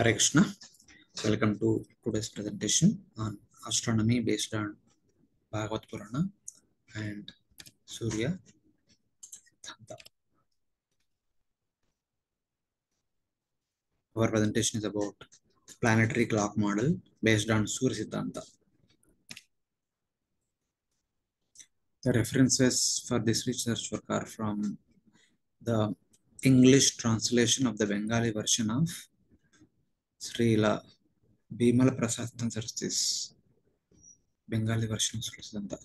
Hare Krishna. Welcome to today's presentation on astronomy based on Bhagavad Purana and Surya Siddhanta. Our presentation is about planetary clock model based on Surya Siddhanta. The references for this research work are from the English translation of the Bengali version of Srila Bimal Prasad Saraswati's Bengali version of Surya Siddhanta.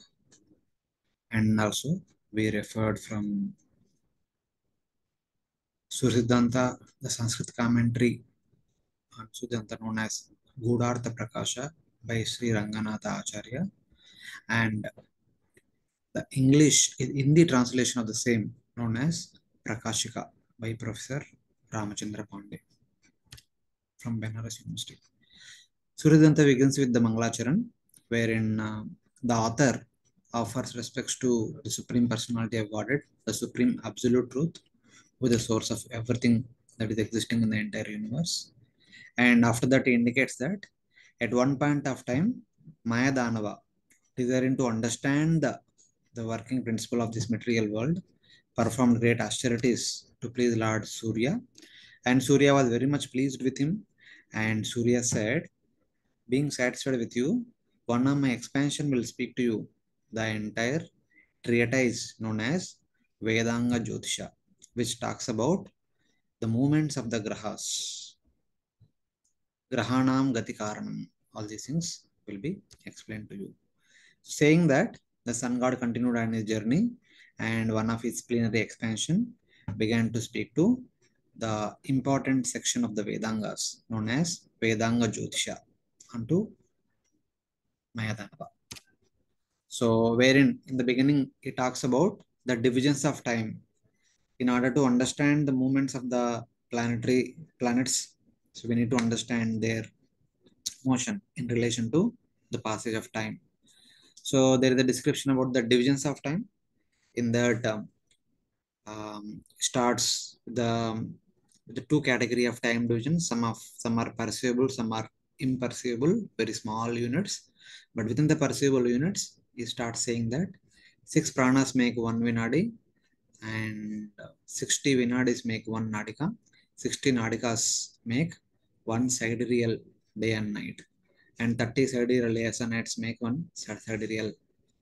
And also we referred from Surya Siddhanta, the Sanskrit commentary on Siddhanta known as Gudartha Prakasha by Sri Ranganatha Acharya, and the English Hindi translation of the same known as Prakashika by Professor Ramachandra Pandey from Benares University. Surya Siddhanta begins with the Mangalacharan, wherein the author offers respects to the Supreme Personality of Godhead, the Supreme Absolute Truth, who is the source of everything that is existing in the entire universe. And after that, he indicates that at one point of time, Maya Danava, desiring to understand the working principle of this material world, performed great austerities to please Lord Surya. And Surya was very much pleased with him. And Surya said, being satisfied with you, one of my expansion will speak to you the entire treatise known as Vedanga Jyotisha, which talks about the movements of the grahas. Grahanam Gati Karanam. All these things will be explained to you. Saying that, the sun god continued on his journey, and one of his plenary expansion began to speak to the important section of the Vedangas known as Vedanga Jyotisha unto Mayadanava. So, wherein in the beginning he talks about the divisions of time in order to understand the movements of the planets. So, we need to understand their motion in relation to the passage of time. So there is a description about the divisions of time. In that starts the two category of time divisions. Some are perceivable, some are imperceivable, very small units. But within the perceivable units, you start saying that 6 pranas make 1 vinadi, and 60 vinadis make 1 nadika. 60 nadikas make 1 sidereal day and night, and 30 sidereal days and nights make 1 sidereal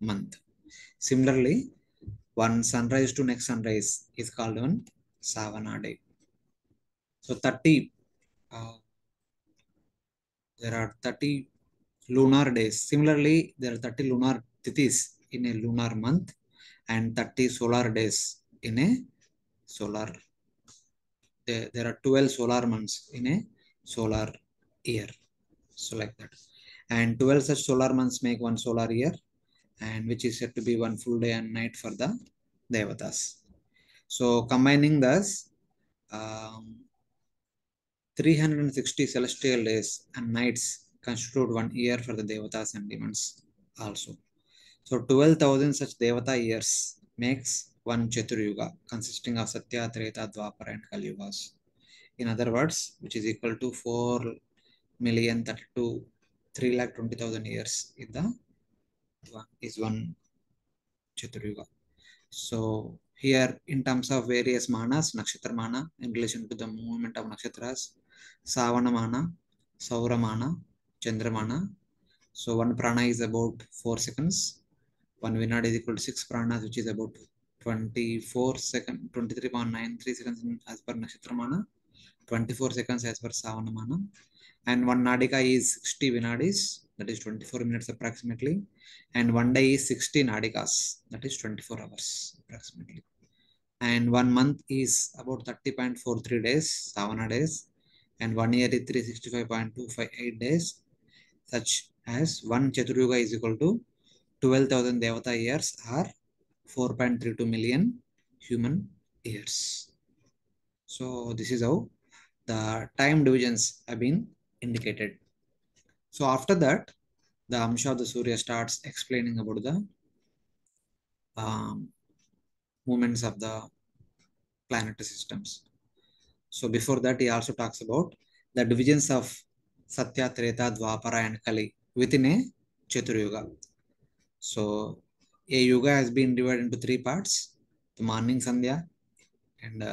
month. Similarly, one sunrise to next sunrise is called one Savana day. So 30, there are 30 lunar days. Similarly, there are 30 lunar tithis in a lunar month and 30 solar days in a solar. There are 12 solar months in a solar year. So like that. And 12 such solar months make 1 solar year, and which is said to be 1 full day and night for the Devatas. So combining this, 360 celestial days and nights constitute 1 year for the Devatas and demons also. So 12,000 such Devata years makes 1 Chaturyuga consisting of Satya, Treta, Dwapara and Kali Yugas. In other words, which is equal to 4,032,000 3,20,000 years is 1 Chaturyuga. So here in terms of various manas, Nakshatra mana in relation to the movement of nakshatras, Savana mana, Saura mana, Chandra mana. So 1 prana is about 4 seconds. 1 vinad is equal to 6 pranas, which is about 24 seconds, 23.93 seconds as per Nakshatra mana, 24 seconds as per Savana mana. And 1 nadika is 60 vinadis, that is 24 minutes approximately. And 1 day is 60 nadikas, that is 24 hours approximately. And 1 month is about 30.43 days, Savana days. And 1 year is 365.258 days, such as 1 Chaturyuga is equal to 12,000 Devata years or 4.32 million human years. So this is how the time divisions have been indicated. So after that, the Amsha of the Surya starts explaining about the movements of the planetary systems. So before that, he also talks about the divisions of Satya, Treta, Dwapara and Kali within a Chaturyuga. So a yuga has been divided into three parts: the morning Sandhya, and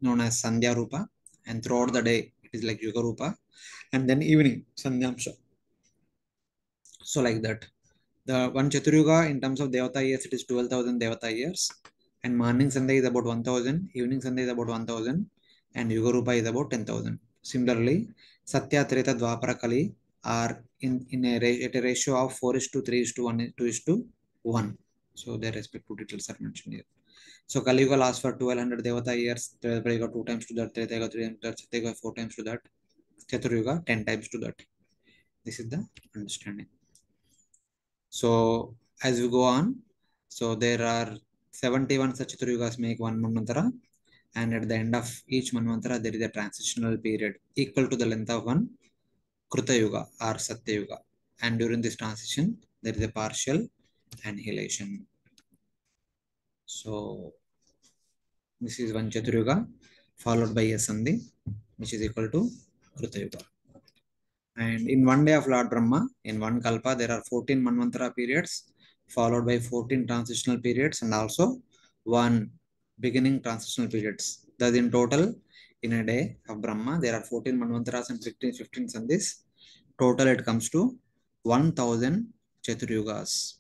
known as Sandhya Rupa, and throughout the day it is like Yuga Rupa, and then evening Sandhyamsha. So like that. The one Chaturyuga in terms of Devata years, it is 12,000 Devata years. And morning Sandhya is about 1,000, evening Sandhya is about 1,000, and Yuga Rupa is about 10,000. Similarly, Satya, Treta, Dwapara, Kali are in at a ratio of 4 is to 3 is to 1 is 2 is to 1. So their respective details are mentioned here. So Kali Yuga lasts for 1200 Devata years. Treta Yuga 2 times to that, Treta Yuga 3 times to that, Satya Yuga 4 times to that, Chaturyuga 10 times to that. This is the understanding. So as we go on, so there are 71 such Chaturyugas make one Manvantara, and at the end of each Manvantara there is a transitional period equal to the length of one Kruta Yuga or Satya Yuga, and during this transition there is a partial annihilation. So this is one Chaturyuga followed by a Sandhi which is equal to Kruta Yuga. And in one day of Lord Brahma, in one Kalpa, there are 14 Manvantara periods, followed by 14 transitional periods, and also one beginning transitional periods. Thus, in total, in a day of Brahma, there are 14 Manvantaras and 15 Sandhis. Total, it comes to 1,000 Chaturyugas.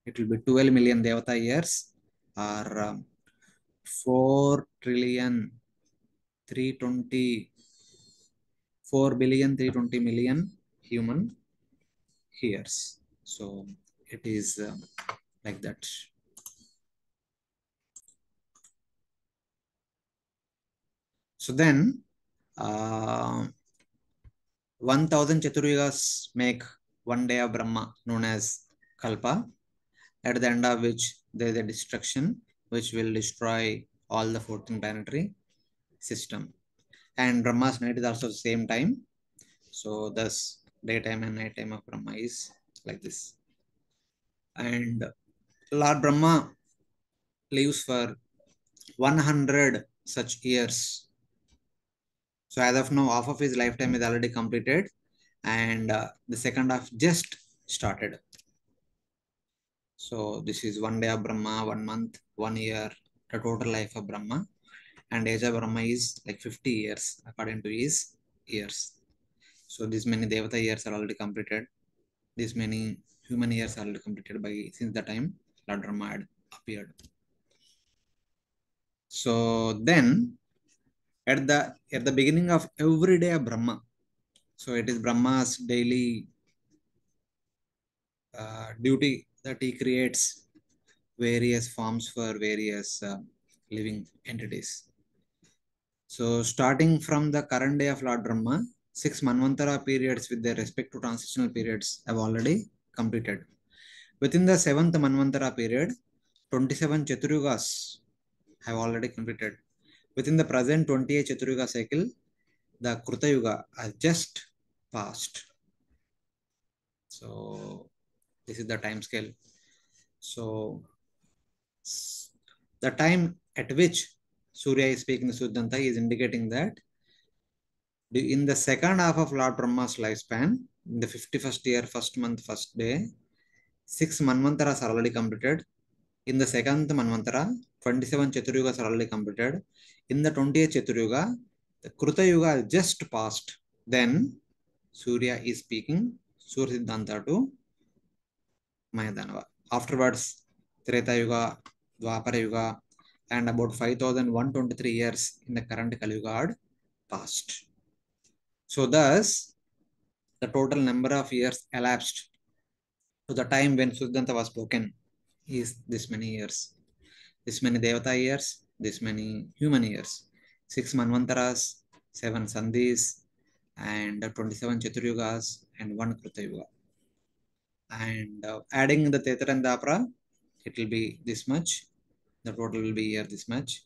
It will be 12 million Devata years, or 4 trillion 320 4,320,000,000 human years. So it is like that. So then 1,000 Chaturyugas make one day of Brahma known as Kalpa, at the end of which there is a destruction which will destroy all the 14 planetary system. And Brahma's night is also the same time. So thus daytime and night time of Brahma is like this. And Lord Brahma lives for 100 such years. So as of now, half of his lifetime is already completed, and the second half just started. So this is one day of Brahma, 1 month, 1 year, the total life of Brahma. And age of Brahma is like 50 years according to his years. So this many Devata years are already completed. This many human years are already completed by since the time Lord Brahma had appeared. So then at the beginning of every day of Brahma, so it is Brahma's daily duty that he creates various forms for various living entities. So starting from the current day of Lord Brahma, 6 Manvantara periods with their respective transitional periods have already completed. Within the 7th Manvantara period, 27 Chaturyugas have already completed. Within the present 28 Chaturyuga cycle, the Kruta Yuga has just passed. So this is the time scale. So the time at which Surya is speaking the Siddhanta is indicating that in the second half of Lord Brahma's lifespan, in the 51st year, 1st month, 1st day, 6 Manvantaras are already completed. In the second Manvantara, 27 Chaturyugas are already completed. In the 20th Chaturyuga, the Kruta Yuga has just passed. Then Surya is speaking Surya Siddhanta to Mahadanava. Afterwards, Treta Yuga, Dwapara Yuga, and about 5,123 years in the current Kali Yuga had passed. So thus, the total number of years elapsed to the time when Siddhanta was spoken is this many years. This many Devata years, this many human years. 6 Manvantaras, 7 Sandhis, and 27 Chaturyugas, and 1 Kruta Yuga. And adding the Tetra and Dapra, it will be this much. The total will be here this much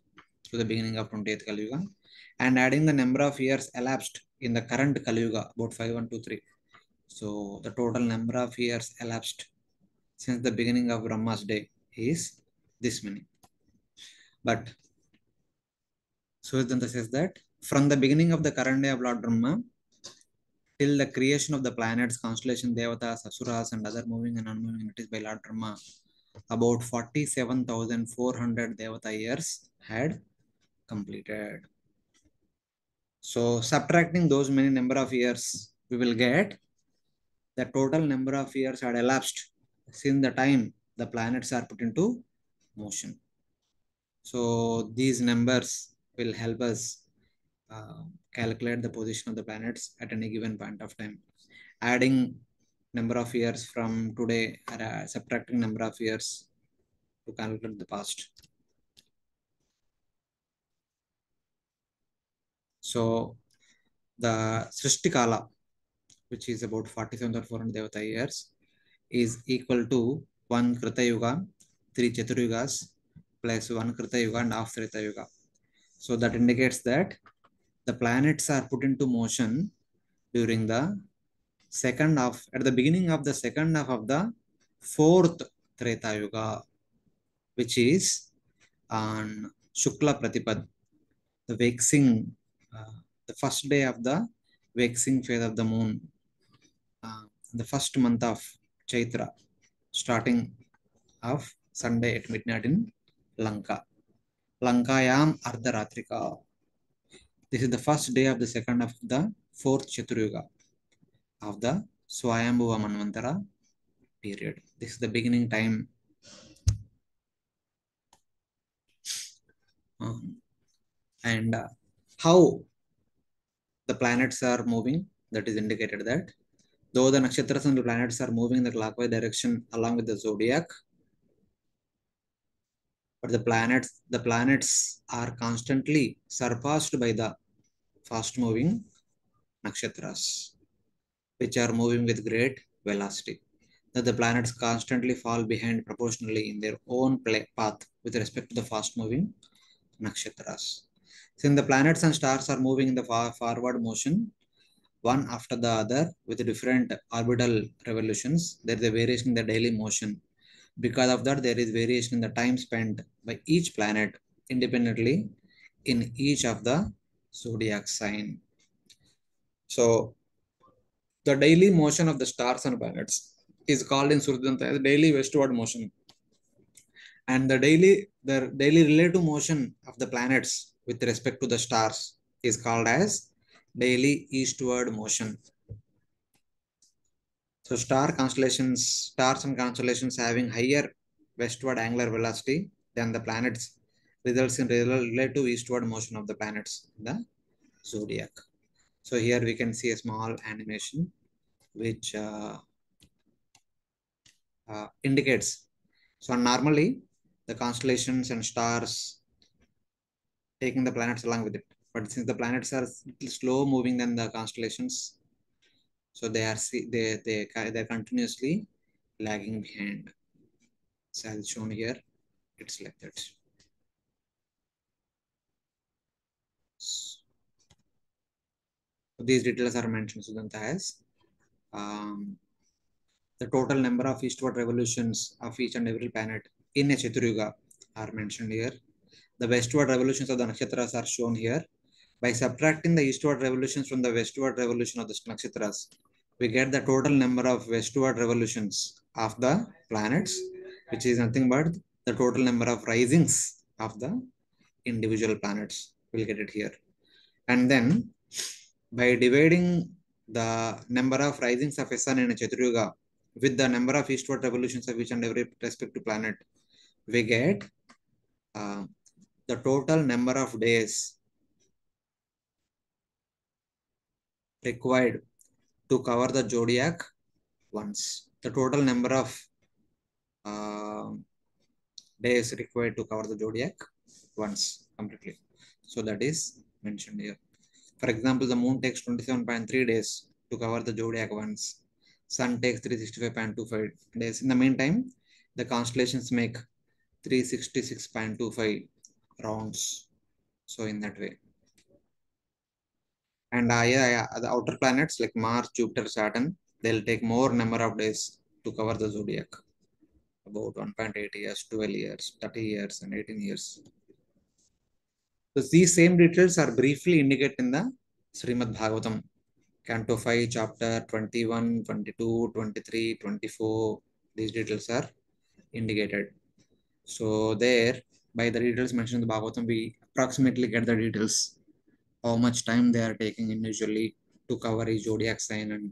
to the beginning of 20th Kali Yuga. And adding the number of years elapsed in the current Kali Yuga, about 5123. So the total number of years elapsed since the beginning of Brahma's day is this many. But Surya Siddhanta says that from the beginning of the current day of Lord Brahma till the creation of the planets, constellation, devatas, asuras, and other moving and unmoving entities by Lord Brahma, about 47,400 devata years had completed. So subtracting those many number of years, we will get the total number of years had elapsed since the time the planets are put into motion. So these numbers will help us calculate the position of the planets at any given point of time. Adding number of years from today or subtracting number of years to calculate the past. So the Srishtikala, which is about 47,400 Devata years, is equal to 1 Krita Yuga, 3 Chaturyugas, plus 1 Krita Yuga and half Treta Yuga. So that indicates that the planets are put into motion during the second half, at the beginning of the second half of the fourth Treta Yuga, which is on Shukla Pratipad, the waxing, the first day of the waxing phase of the moon, the first month of Chaitra, starting of Sunday at midnight in Lanka. Lankayam Ardharatrika. This is the first day of the second of the fourth Chaturyuga of the Swayambhuva Manvantara period. This is the beginning time. And how the planets are moving, that is indicated that though the nakshatras and the planets are moving in the clockwise direction along with the zodiac, but the planets are constantly surpassed by the fast moving nakshatras, which are moving with great velocity. That the planets constantly fall behind proportionally in their own path with respect to the fast moving nakshatras. Since the planets and stars are moving in the forward motion, one after the other with different orbital revolutions, there is a variation in the daily motion. Because of that, there is variation in the time spent by each planet independently in each of the zodiac sign. So the daily motion of the stars and planets is called in Surya Siddhanta as daily westward motion. And the daily relative motion of the planets with respect to the stars is called as daily eastward motion. So stars and constellations having higher westward angular velocity than the planets results in relative eastward motion of the planets in the zodiac. So here we can see a small animation which indicates. So normally the constellations and stars taking the planets along with it. But since the planets are slow moving than the constellations, so they're continuously lagging behind. So as shown here, it's like that. So these details are mentioned Siddhanta as the total number of eastward revolutions of each and every planet in a Chaturyuga are mentioned here. The westward revolutions of the nakshatras are shown here. By subtracting the eastward revolutions from the westward revolution of the nakshatras, we get the total number of westward revolutions of the planets, which is nothing but the total number of risings of the individual planets. We'll get it here. And then by dividing the number of risings of a sun in a Chaturyuga with the number of eastward revolutions of each and every respective planet, we get the total number of days required to cover the zodiac once. The total number of days required to cover the zodiac once completely. So that is mentioned here. For example, the moon takes 27.3 days to cover the zodiac once. Sun takes 365.25 days. In the meantime, the constellations make 366.25 rounds. So in that way. And the outer planets like Mars, Jupiter, Saturn, they'll take more number of days to cover the zodiac. About 1.8 years, 12 years, 30 years, and 18 years. So these same details are briefly indicated in the Srimad Bhagavatam, Canto 5, Chapter 21, 22, 23, 24. These details are indicated. So there, by the details mentioned in the Bhagavatam, we approximately get the details, how much time they are taking individually to cover each zodiac sign and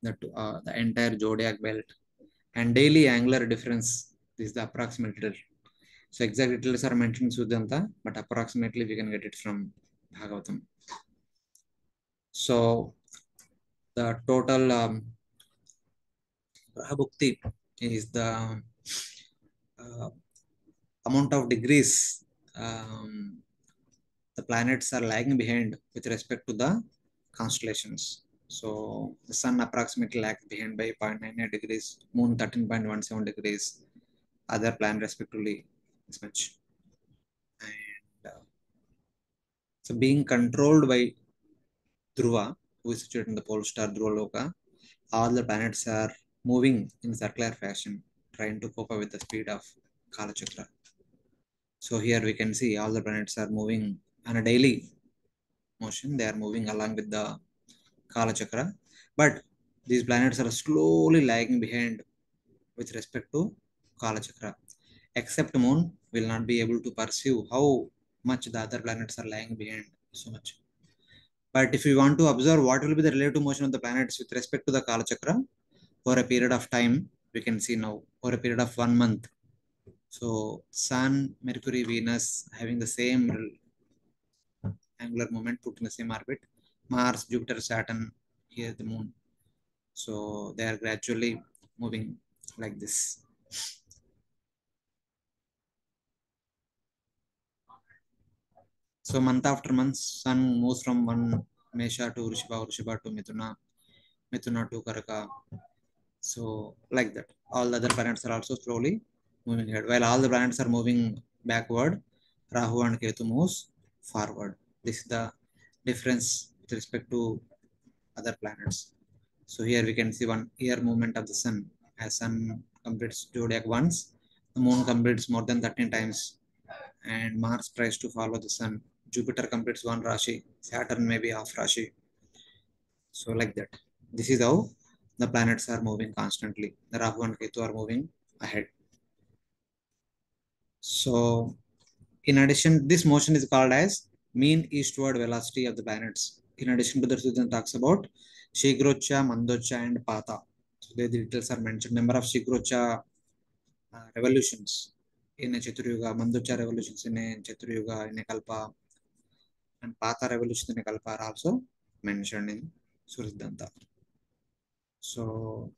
the entire zodiac belt and daily angular difference. This is the approximate detail. So exact details are mentioned in Siddhanta, but approximately we can get it from Bhagavatam. So the total Grahabhukti is the uh, amount of degrees the planets are lagging behind with respect to the constellations. So the sun approximately lags behind by 0.98 degrees, moon 13.17 degrees, other planet respectively this much. And so being controlled by Dhruva, who is situated in the pole star Dhruva Loka, all the planets are moving in circular fashion, trying to cope up with the speed of Kala Chakra. So here we can see all the planets are moving on a daily motion. They are moving along with the Kala Chakra, but these planets are slowly lagging behind with respect to Kala Chakra. Except Moon will not be able to perceive how much the other planets are lagging behind so much. But if we want to observe what will be the relative motion of the planets with respect to the Kala Chakra for a period of time, we can see now for a period of 1 month. So Sun, Mercury, Venus having the same angular moment put in the same orbit. Mars, Jupiter, Saturn, here the Moon. So they are gradually moving like this. So month after month, Sun moves from one Mesha to Vrishabha, Vrishabha to Mithuna, Mithuna to Karaka. So like that, all the other planets are also slowly moving ahead. While all the planets are moving backward, Rahu and Ketu moves forward. This is the difference with respect to other planets. So here we can see 1 year movement of the sun. As sun completes zodiac once, the moon completes more than 13 times, and Mars tries to follow the sun. Jupiter completes one Rashi, Saturn maybe half Rashi. So like that. This is how the planets are moving constantly. The Rahu and Ketu are moving ahead. So in addition, this motion is called as mean eastward velocity of the planets. In addition to the Sudan talks about Shigrocha, Mandocha, and Pata. So the details are mentioned. Number of Shigrocha revolutions in a Chaturyuga, Mandocha revolutions in a Chaturyuga, in a Kalpa, and Pata revolutions in a Kalpa are also mentioned in Surya. So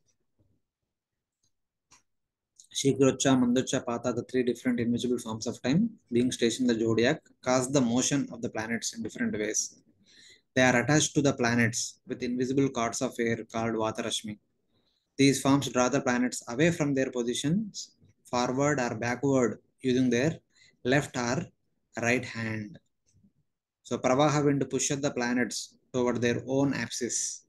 Shigrocha, Mandocha, Pata, the three different invisible forms of time being stationed in the zodiac, cause the motion of the planets in different ways. They are attached to the planets with invisible cords of air called Vatarashmi. These forms draw the planets away from their positions, forward or backward, using their left or right hand. So Pravaha wind pushes the planets toward their own axis.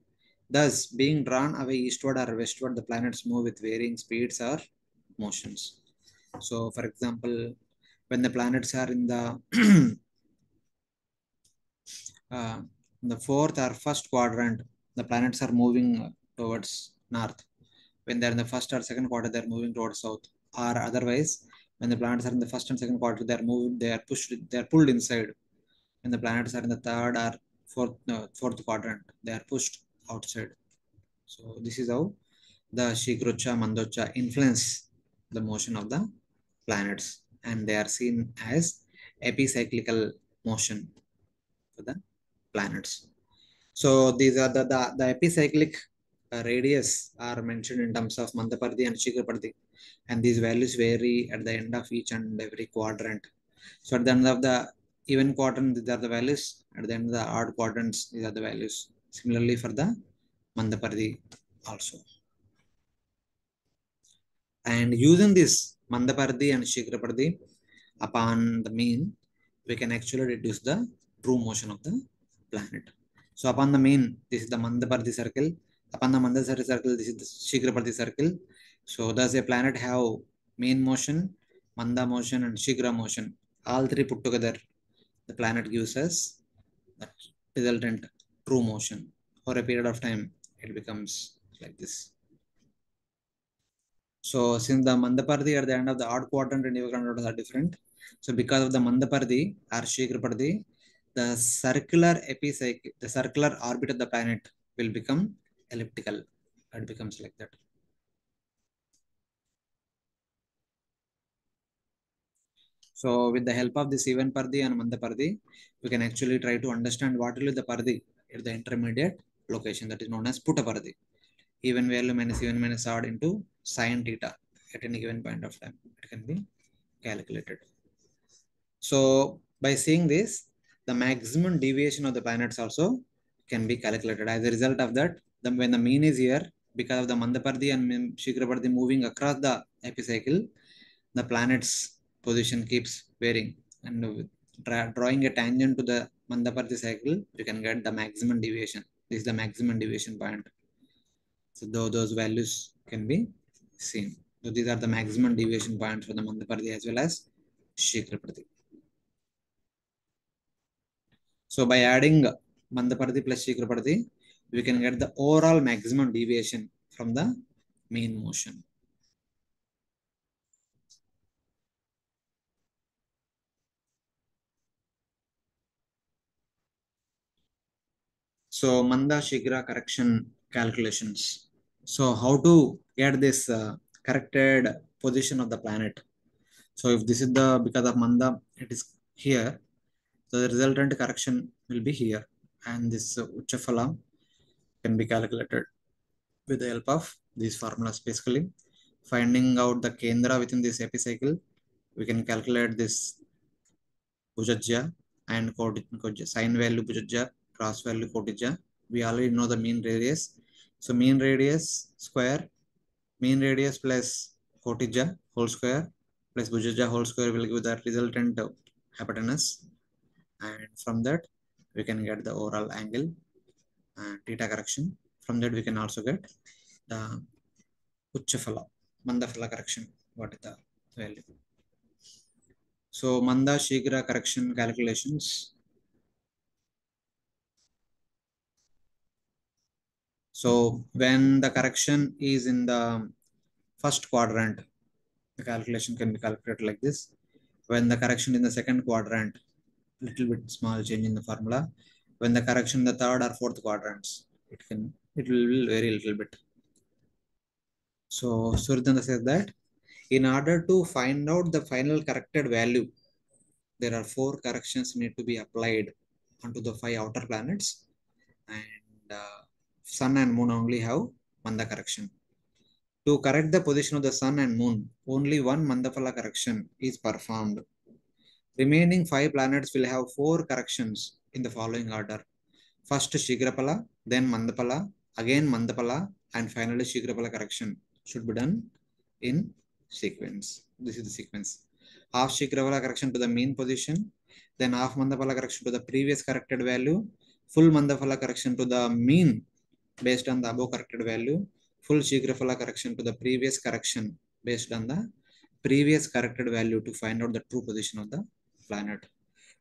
Thus, being drawn away eastward or westward, the planets move with varying speeds or motions. So, for example, when the planets are in the uh, the fourth or first quadrant, the planets are moving towards north. When they're in the first or second quarter, they're moving towards south. Or otherwise, when the planets are in the first and second quarter, they're moving, they are pushed, they are pulled inside. When the planets are in the third or fourth, no, fourth quadrant, they are pushed outside. So this is how the Shikrocha, Mandocha influence the motion of the planets, and they are seen as epicyclical motion for the planets. So these are the epicyclic radius are mentioned in terms of Mandapardi and Shikrapardi, and these values vary at the end of each and every quadrant. So at the end of the even quadrant, these are the values. At the end of the odd quadrants, these are the values. Similarly for the Mandapardi also. And using this Mandapardi and Shikrapardi upon the mean, we can actually reduce the true motion of the planet. So upon the mean, this is the Mandapardi circle. Upon the Mandapardi circle, this is the Shikrapardi circle. So does a planet have mean motion, Manda motion, and Shikra motion? All three put together. the planet gives us that resultant true motion. For a period of time, it becomes like this. So since the Mandapardi at the end of the odd quadrant and even quadrant are different, so because of the Mandapardi or Shikrapardi, the circular epicycle, the circular orbit of the planet will become elliptical. It becomes like that. So with the help of this even Pardi and Mandapardi, we can actually try to understand what will be the Pardi at the intermediate location that is known as Puttapardi. Even value minus even minus odd into sine theta at any given point of time. It can be calculated. So by seeing this, the maximum deviation of the planets also can be calculated. As a result of that, when the mean is here, because of the Mandapardi and Shikrapardi moving across the epicycle, the planet's position keeps varying. And drawing a tangent to the Mandapardi cycle, you can get the maximum deviation. This is the maximum deviation point. So those values can be seen. So these are the maximum deviation points for the Mandapardi as well as Shikrapardi. So by adding Mandapardi plus Shikrapardi, we can get the overall maximum deviation from the mean motion. So Manda Shigra correction calculations. So how to get this corrected position of the planet? So if this is the because of Manda, it is here. So the resultant correction will be here, and this Uchafala can be calculated with the help of these formulas. Basically, finding out the Kendra within this epicycle, we can calculate this Bujajja and sine value Bujajja, cross value Kotija. We already know the mean radius. So mean radius square, mean radius plus Kotija whole square plus Bujajja whole square will give the resultant hypotenuse. And from that, we can get the overall angle and theta correction. From that, we can also get the Uchafala, Mandafala correction. What is the value? So Manda Shigra correction calculations. So when the correction is in the first quadrant, the calculation can be calculated like this. When the correction in the second quadrant, little bit small change in the formula. When the correction in the third or fourth quadrants, it will vary a little bit. So Suryadanda says that in order to find out the final corrected value, there are 4 corrections need to be applied onto the 5 outer planets, and Sun and Moon only have Manda correction. To correct the position of the Sun and Moon, only one Mandapala correction is performed. Remaining 5 planets will have 4 corrections in the following order. First Shigrapala, then Mandapala, again Mandapala, and finally Shigrapala correction should be done in sequence. This is the sequence. Half Shigrapala correction to the mean position, then half Mandapala correction to the previous corrected value, full Mandapala correction to the mean based on the above corrected value, full Shigrapala correction to the previous correction based on the previous corrected value to find out the true position of the planet.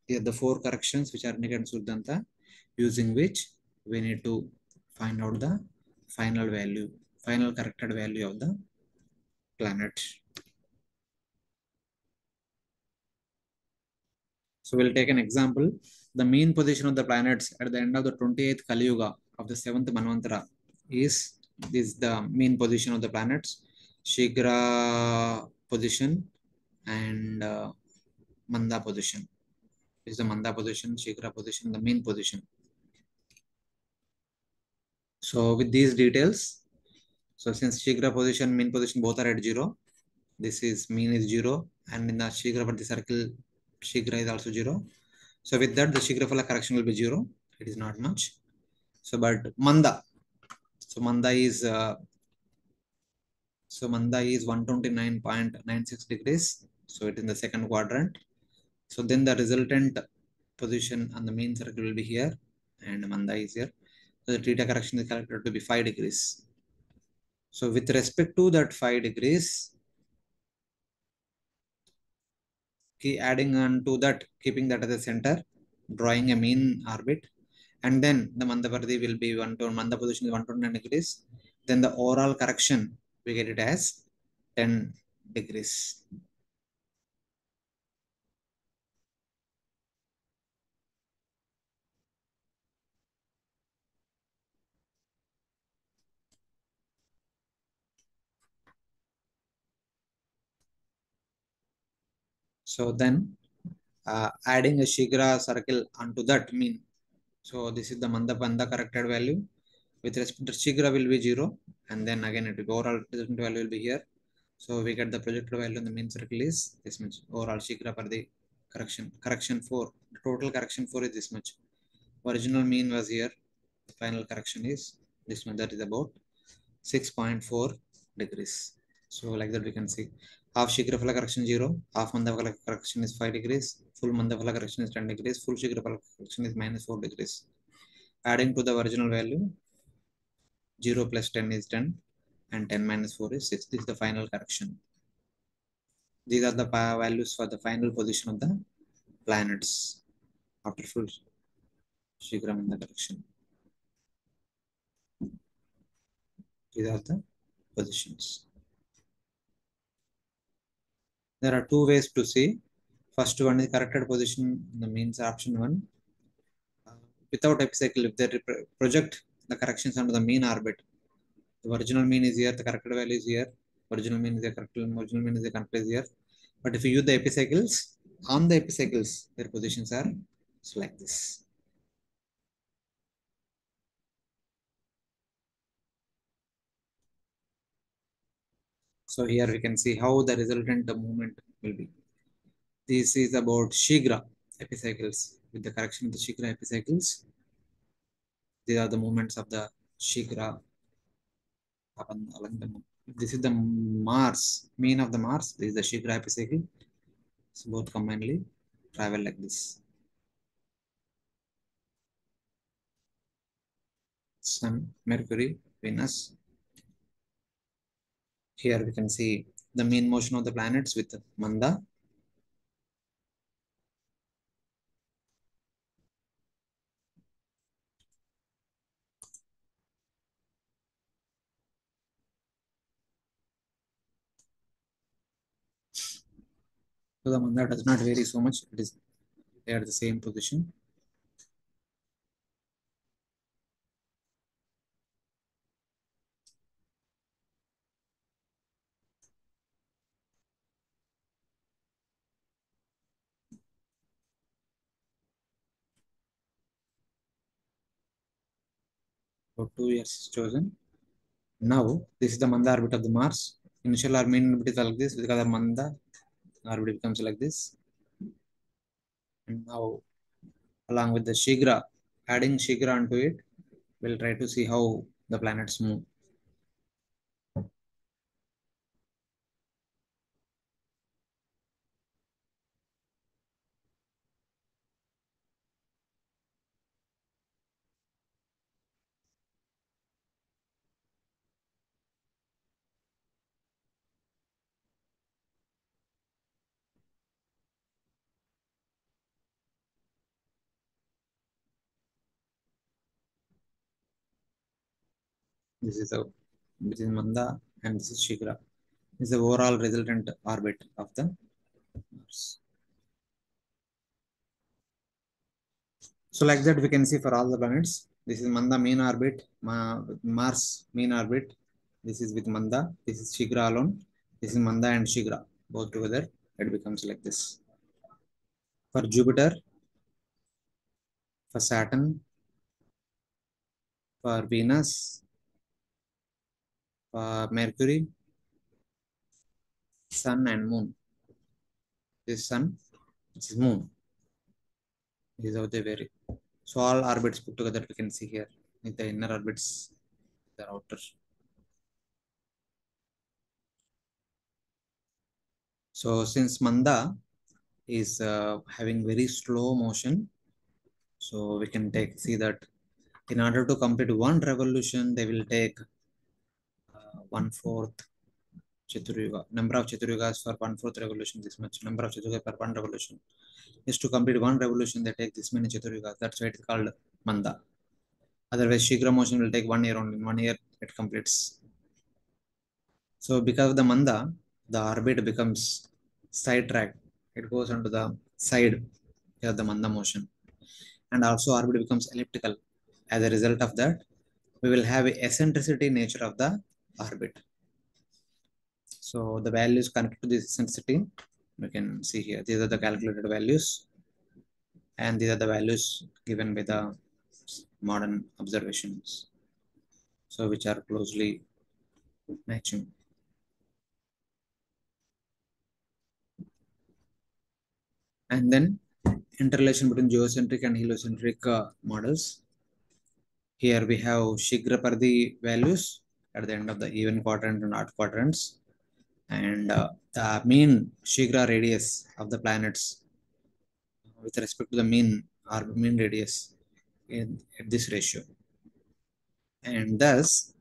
These are the 4 corrections which are indicated in Siddhanta, using which we need to find out the final value, final corrected value of the planet. So we'll take an example. The mean position of the planets at the end of the 28th Kali Yuga of the 7th Manvantara is the mean position of the planets, Shigra position and Manda position. This is the Manda position, Shigra position, the mean position. So with these details, so since Shigra position, mean position both are at 0, this is mean is 0, and in the Shigra circle, Shigra is also 0. So with that, the Shigraphala correction will be 0. It is not much. So but Manda, so Manda is 129.96 degrees. So it is in the second quadrant. So then the resultant position on the mean circle will be here, and Manda is here. So the theta correction is calculated to be 5 degrees. So with respect to that 5 degrees, adding on to that, keeping that as a center, drawing a mean orbit, and then the Mandapardi will be 120, Manda position is 129 degrees. Then the overall correction, we get it as 10 degrees. So then adding a Shigra circle onto that mean. So this is the Mandapanda corrected value. With respect to Shigra will be 0, and then again it will be overall resultant value will be here. So we get the projected value in the mean circle is this much. Overall Shigra per the correction. Correction 4. The total correction 4 is this much. Original mean was here. The final correction is this much. That is about 6.4 degrees. So like that we can see half Shigraphala correction 0, half Mandaphala correction is 5 degrees, full Mandaphala correction is 10 degrees, full Shigraphala correction is minus 4 degrees. Adding to the original value, 0 plus 10 is 10 and 10 minus 4 is 6. This is the final correction. These are the values for the final position of the planets after full Shigramanda correction. These are the positions. There are two ways to see. First one is corrected position, the means option 1. Without epicycle, if they project the corrections onto the mean orbit, the original mean is here, the corrected value is here, original mean is here, original mean is here, corrected is here. But if you use the epicycles, on the epicycles, their positions are like this. So here we can see how the resultant movement will be. This is about Shigra epicycles. With the correction of the Shigra epicycles, these are the movements of the Shigra. This is the Mars, mean of the Mars. This is the Shigra epicycle. So both combinedly travel like this. Sun, Mercury, Venus. Here we can see the mean motion of the planets with Manda. So the Manda does not vary so much. It is they are the same position. For 2 years chosen. Now this is the Manda orbit of the Mars. Initial or mean orbit is like this because the Manda orbit becomes like this. And now along with the Shigra, adding Shigra onto it, we'll try to see how the planets move. This is Manda and this is Shigra. This is the overall resultant orbit of the Mars. So like that we can see for all the planets. This is Manda main orbit, Mars main orbit. This is with Manda. This is Shigra alone. This is Manda and Shigra. Both together, it becomes like this. For Jupiter, for Saturn, for Venus, for Mercury, Sun and Moon. This is Sun, this is Moon. This is how they vary. So all orbits put together we can see here. With the inner orbits, the outer. So since Manda is having very slow motion, so we can see that in order to complete one revolution, they will take 1/4 Chaturyuga. Number of Chaturyugas for 1/4 revolution, this much. Number of Chaturyuga per one revolution. Is to complete one revolution, they take this many Chaturyugas. That's why it is called Manda. Otherwise, Shigra motion will take 1 year only. In 1 year, it completes. So, because of the Manda, the orbit becomes sidetracked. It goes onto the side of the Manda motion. And also, orbit becomes elliptical. As a result of that, we will have a eccentricity nature of the orbit. So the values connected to this eccentricity, we can see here. These are the calculated values, and these are the values given by the modern observations. So which are closely matching. And then interrelation between geocentric and heliocentric models. Here we have Shigrapardi values at the end of the even quadrant and odd quadrants, and the mean Shigra radius of the planets with respect to the mean or mean radius at this ratio. And thus,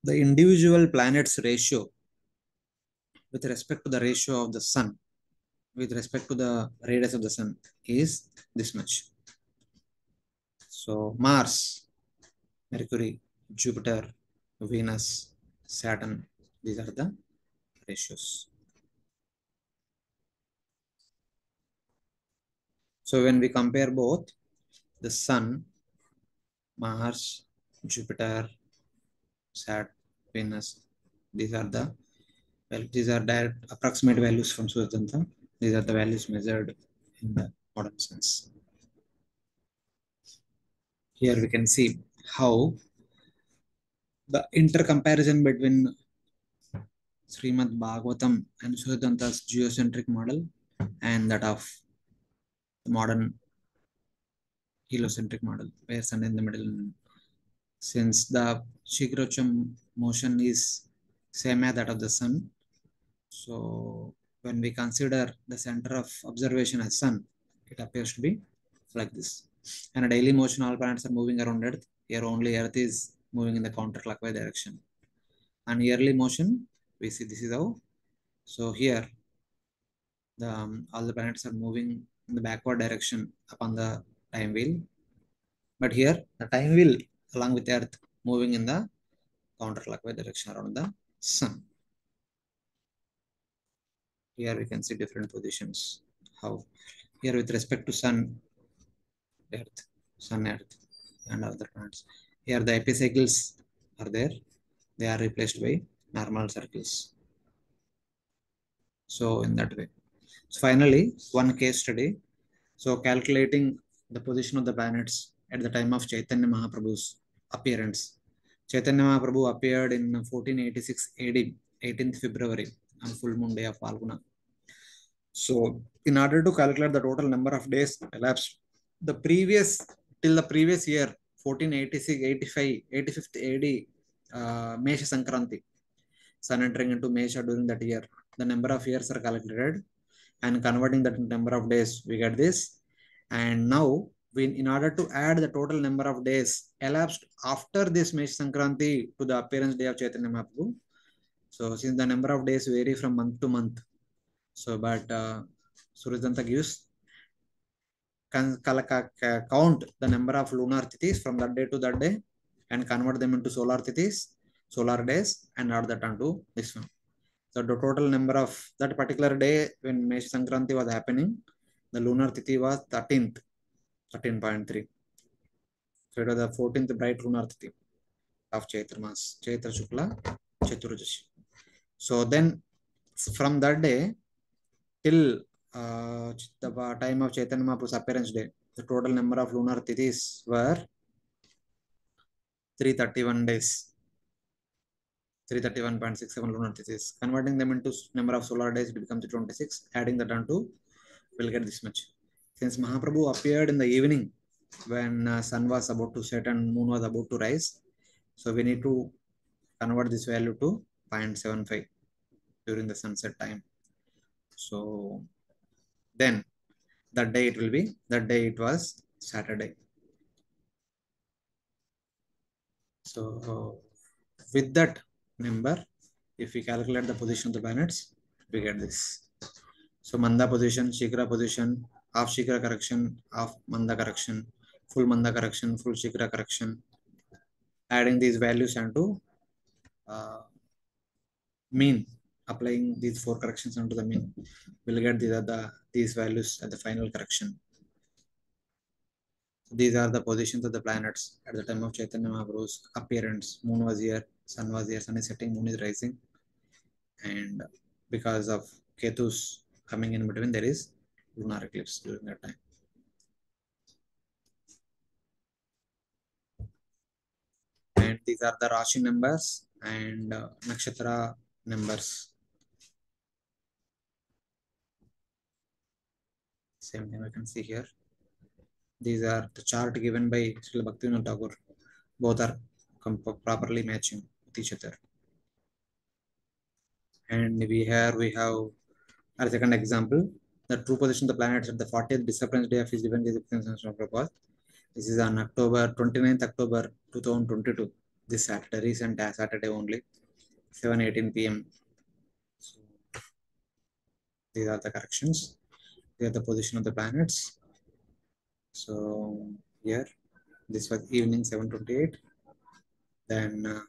the individual planets ratio with respect to the ratio of the sun, with respect to the radius of the sun, is this much. So Mars, Mercury, Jupiter, Venus, Saturn, these are the ratios. So when we compare both the sun, Mars, Jupiter, Saturn, Venus, these are the these are direct approximate values from Surya Siddhanta. These are the values measured in the modern sense. Here we can see how the intercomparison between Srimad Bhagavatam and Surya Siddhanta's geocentric model and that of the modern heliocentric model, where sun in the middle. Since the Shigrocham motion is same as that of the sun, so when we consider the center of observation as sun, it appears to be like this. And a daily motion, all planets are moving around Earth. Here only Earth is moving in the counterclockwise direction. And yearly motion, we see this is how. So here, all the planets are moving in the backward direction upon the time wheel. But here, the time wheel along with Earth moving in the counterclockwise direction around the sun. Here we can see different positions. How here with respect to sun, Earth, sun, Earth, and other planets. Here the epicycles are there. They are replaced by normal circles. So in that way. So finally, one case study. So calculating the position of the planets at the time of Chaitanya Mahaprabhu's appearance. Chaitanya Mahaprabhu appeared in 1486 AD, 18th February, on full moon day of Falguna. So in order to calculate the total number of days elapsed, the previous till the previous year, 1486, 85, 85th AD, Mesha Sankranti, sun entering into Mesha during that year, the number of years are calculated, and converting that number of days, we get this. And now, in order to add the total number of days elapsed after this Mesha Sankranti to the appearance day of Chaitanya Mahaprabhu, so since the number of days vary from month to month, so but Surya Siddhanta gives count the number of lunar tithis from that day to that day and convert them into solar tithis, solar days, and add that onto this one. So the total number of that particular day when Mesh Sankranti was happening, the lunar tithi was 13th, 13.3. So it was the 14th bright lunar tithi of Chaitra Mas, Chaitra Shukla, Chaturdashi. So then from that day till the time of Chaitanya Mahaprabhu's appearance day, the total number of lunar tithis were 331 days. 331.67 lunar tithis. Converting them into number of solar days, it becomes 26. Adding that onto, we'll get this much. Since Mahaprabhu appeared in the evening when sun was about to set and moon was about to rise, so we need to convert this value to 0.75 during the sunset time. So then that day it was Saturday. So with that number, If we calculate the position of the planets, we get this. So Manda position, Shikra position, half Shikra correction, half Manda correction, full Manda correction, full Shikra correction. Adding these values into uh, mean, applying these four corrections onto the mean, we'll get these values at the final correction. So these are the positions of the planets at the time of Chaitanya Mahaprabhu's appearance. Moon was here, sun was here, sun is setting, moon is rising, and because of Ketu's coming in between, there is lunar eclipse during that time. And these are the Rashi numbers and Nakshatra numbers. Same thing we can see here. These are the chart given by Srila Bhaktivinoda Tagore. Both are properly matching with each other. And we have our second example, the true position of the planets at the 40th disappearance day of his divine of Prabhupada. This is on October 29th October 2022. This Saturday, recent Saturday only, 7:18 p.m. So these are the corrections. These are the position of the planets. So here, this was evening 7:28. Then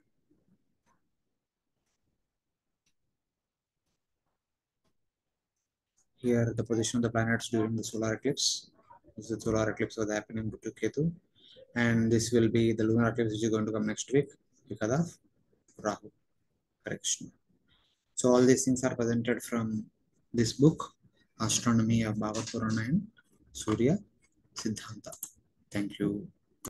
here the position of the planets during the solar eclipse. This is the solar eclipse was happening to Ketu, and this will be the lunar eclipse which is going to come next week because of Rahu correction. So all these things are presented from this book, Astronomy of Bhagavad Purana and Surya Siddhanta. Thank you.